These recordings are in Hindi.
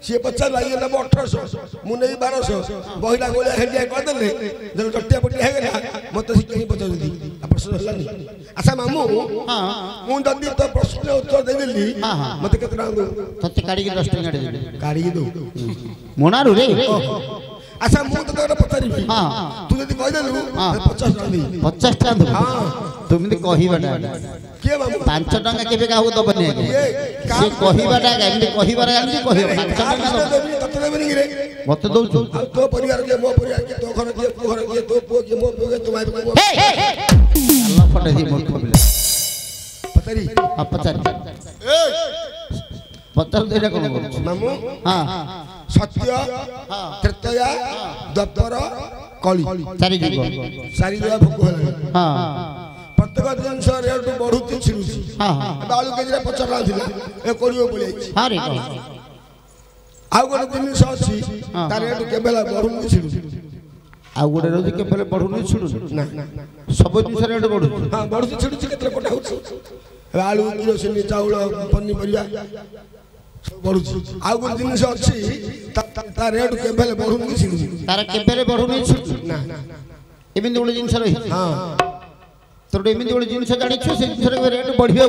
सी पचार लगे 1800 मुझे 1200 बहिला गोलिया हेडिया करदे जब जटिया पटिया है मत शिक्षक पचार दी प्रश्न हलानी अच्छा मामू हां मु जदी तो प्रश्न उत्तर दे देली मते केतना दो तते काडी के 10 टका दे काडी दो मोनारु रे अच्छा मु तो तोरा पचारिबी हां तू जदी कह देलु 50 टका दे 50 टका दो हां तुम कहबाटा के मामू 5 टका केबे काहू दबने से कहबाटा एमदी कहबार जानती कहबा 5 टका तते देबनी रे मते दउ तो परिवार के मो परिवार के तो घर के तो पो के मो के तुम्हारे को अल्लाह फटे दी मूर्ख बिला पतारी हां पतारी पतार देना कोन मामू हां सत्य त्रेतया द्वापर कली चारि जुग भोग होला हां प्रत्येक दिन सर रेट बढ़ुती छिड़ुची हां बालू केजरा 50 टका थिला ए करियो बोले हां रे आउ गोटे जिनिस अछि तार रेट केबेला बढ़ुनी छिड़ुची आउ गोटे रोज केबेला बढ़ुनी छिड़ुची ना सब दिन रेट बढ़ुची हां बढ़ुची छिड़ुची केतरे कोटा होछ आलू किरोसिन चाउल पन्नी परिया बढ़ुची आउ गोटे जिनिस अछि तार रेट केबेला बढ़ुनी छिड़ुची तार केबेला बढ़ुनी छिड़ुची ना एमिन गोटे जिनिस रही हां तोर एमिन गोटे जिनिस जानि छ से जिनिस रेट बढ़िया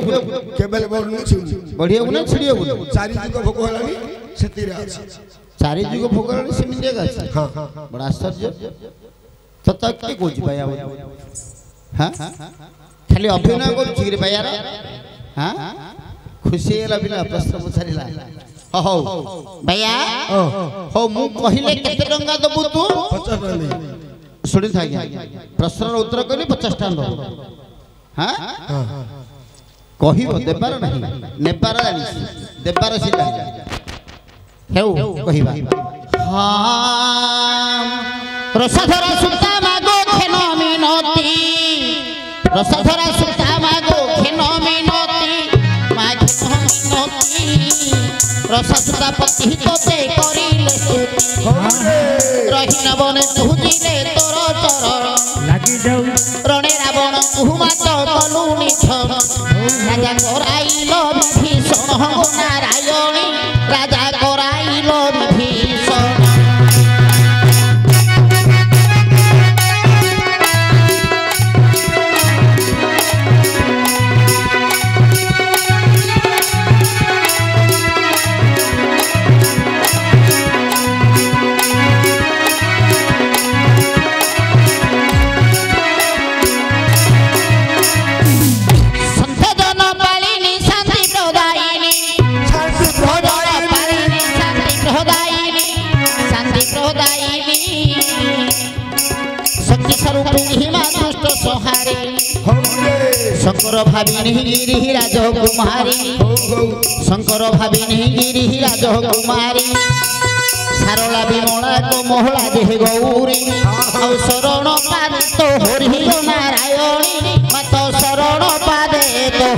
केबेला बढ़ुनी छिड़ुची बढ़िया ना छिड़िया चारि जुग भोग होलानी सेतिरे अछि चारि जुग भोग होलानी सेमिन जगह अछि हां बड़ा आश्चर्य तत के कोछि भाई हां खाली अभिनय करू रे भाई यार हां खुशी होला बिना प्रश्न पछारिला हो भैया हो मु कहिले केते टंका दबु तू 50 टका दे सुनि था प्रश्न उत्तर कहली 50 टका दबु हां कहिबो देबार नहीं नेबार जानि देबार से हेउ कहिबा हां रसधरा सुता मागो खेनो मिनती रसधरा सुता मागो खेनो मिनती मागो मिनती रससुता पति तोते करिले रही नबने तुजिले तोर चरण लागी जाऊ रणे रावण कुमात कलुनी छन राजा कराइलो विभीषण नारायणी राजा कराइलो विभीषण शंकर भाविनी गिरी राजकुमारी शंकर भाविनी गिरी राजकुमारी सारला विमला को मोहला देह गौरी शरण पादे तो हरि नारायणी मत शरण पादे तो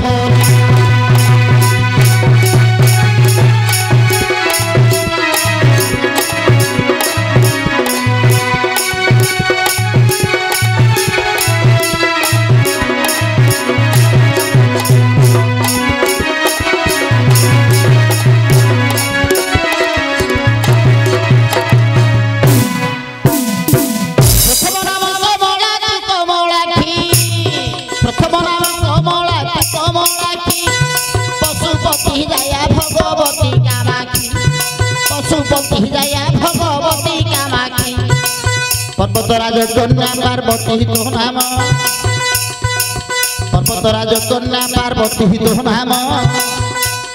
पर्वतराज कन्या पार्वती तो नाम पर्वतराज कन्या पार्वती तो नाम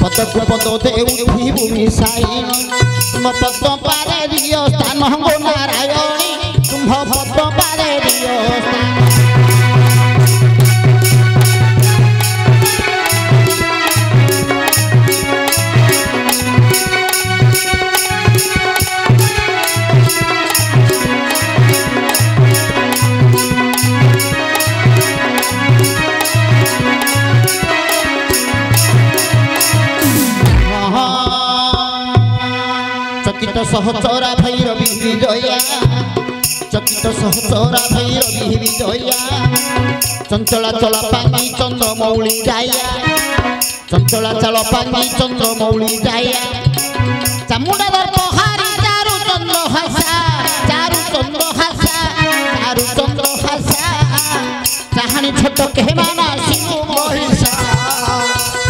पदक पद देउठी भूमि साई तुम पद्म पारे दियो स्थान हो नारायणी तुम पद्म पारे दियो स्थान चकित सहचरा भैरवी विजया चकित सहचरा भैरवी विजया चंचला चला पांगी चंद्रमौली जाया चंचला चला पांगी चंद्रमौली जाया चामुंडा दर्प हारी चारु चंद्र हसा चारु चंद्र हसा चारु चंद्र हसा कहानी छोट कहवाना सिंह महिषा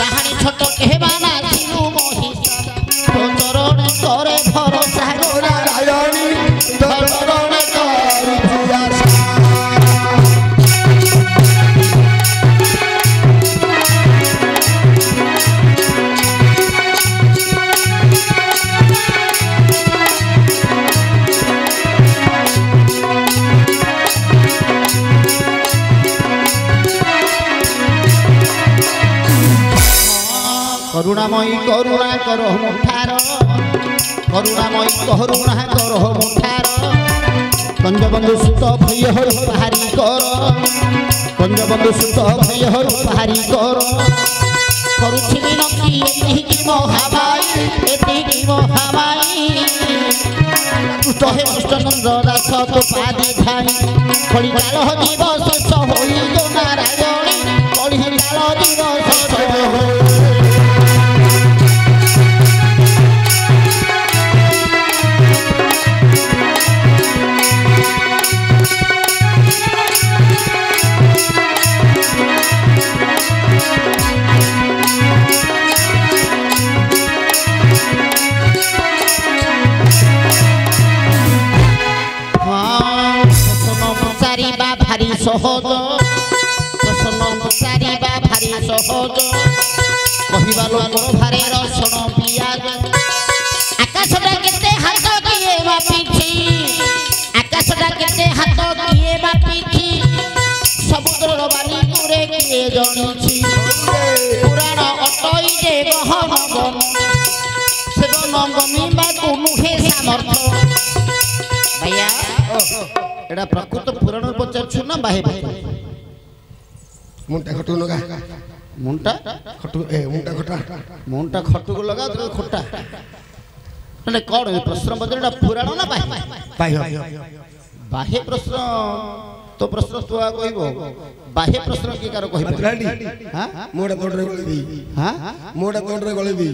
कहानी छोट कहवाना सिंह महिषा तो चरण करे भरोसा नारायणी चरण करे जियासा करुणामयी करुणा करो मुठार करुणामयी करुणा करो मुठार कंजबंधु सुत भय हर पहारी कर कंजबंधु सुत भय हर पहारी कर करुछि विनती एतिकी महामाई एतिकी महामाई कहे कृष्णचंद्र दास तो पादी भाई कली काल दिवस होई जो नारायणी कली काल दिवस सहज प्रसन्न चारिबा भारी सहज कहिबा लोकर भारे रसण पियाज आकाशटा केते हाथ किए मापिछि आकाशटा केते हाथ किए मापिछि समुद्रर बाली पुरे किए जणिछि पुराण अटई जे गहन गम से गम गमिबा कुनुहे सामर्थ भैया एडा प्रकृत पुराण पचारछु ना बाहे मुंटा खटू लगा मुंटा खटू ए मुंटा खटू को लगा तो खोटा माने कोन प्रश्न बदलडा पुराण ना बाहे बाहे प्रश्न तो प्रश्न तू आ कहबो बाहे प्रश्न की कार कहबो हां मोडा तोडरे गळेबी हां मोडा तोडरे गळेबी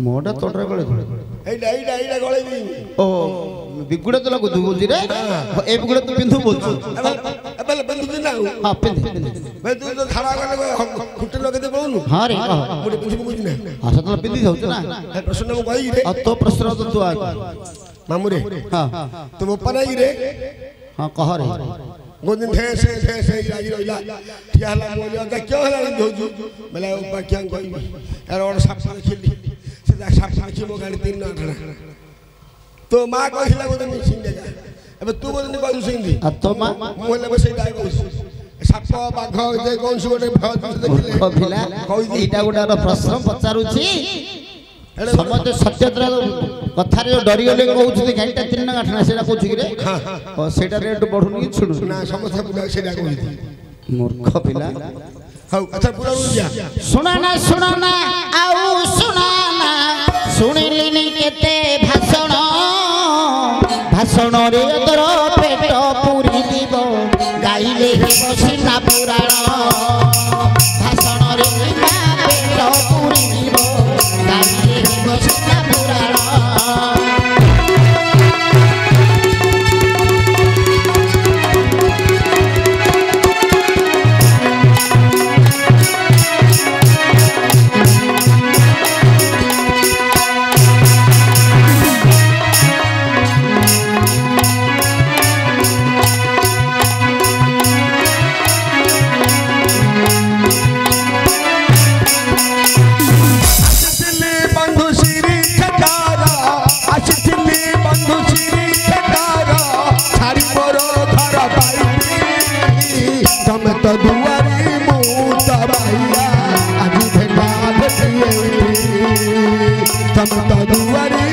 मोडा तोडरे गळेबी एइडा गळेबी ओ बिगुड़ा तो लगो तू बोलजी रे ए बिगुड़ा तू पिंधु बोलछु अबे पिंधु ना हां पिंध भाई तू तो खड़ा कर खुटे लगे दे बोलनु हां रे मोडे पिंधु बुझ ना हां सतल पिंधि जाउ ना प्रश्न मु कहि रे तो प्रश्न तो तू आ मामू रे हां तुम पनाई रे हां कह रे गोदिन थे से लागी रहिला ठिया हला मोले त क्यों हला जोजू मला उपा क्या कहि यार और साफ खेली से साफ की मो गाड़ी 3 ना तो मां कहिला गोदिन सिंह जा अब तू गोदिन कहू सिंह आ तो मां मोले बसे जाय कहू साप बाघ जे कोन से गोटे देखिले कहिला एटा गोटार प्रश्न पचारुछि समते सत्यद्रा कथा रे डरी गले कहउछि गाड़ीटा 3 ना 8 ना सेटा कहउछि रे हां सेटा रेट बढ़ुनी कि छुडु ना समस्त पूरा सेटा कहउछि मूर्ख पिला हौ अच्छा पूरा रुजिया सुना ना आउ सुना ना सुनिलिनी केते भाषण भाषण रे तोर पेट पूरी दिबो गाइले बसिना पुराण भाषण रे पेट पूरी दिबो गाइले बसिना पुराण तो दुआरी मूता भैया आज भेटा भेटिए तम तो दुआरी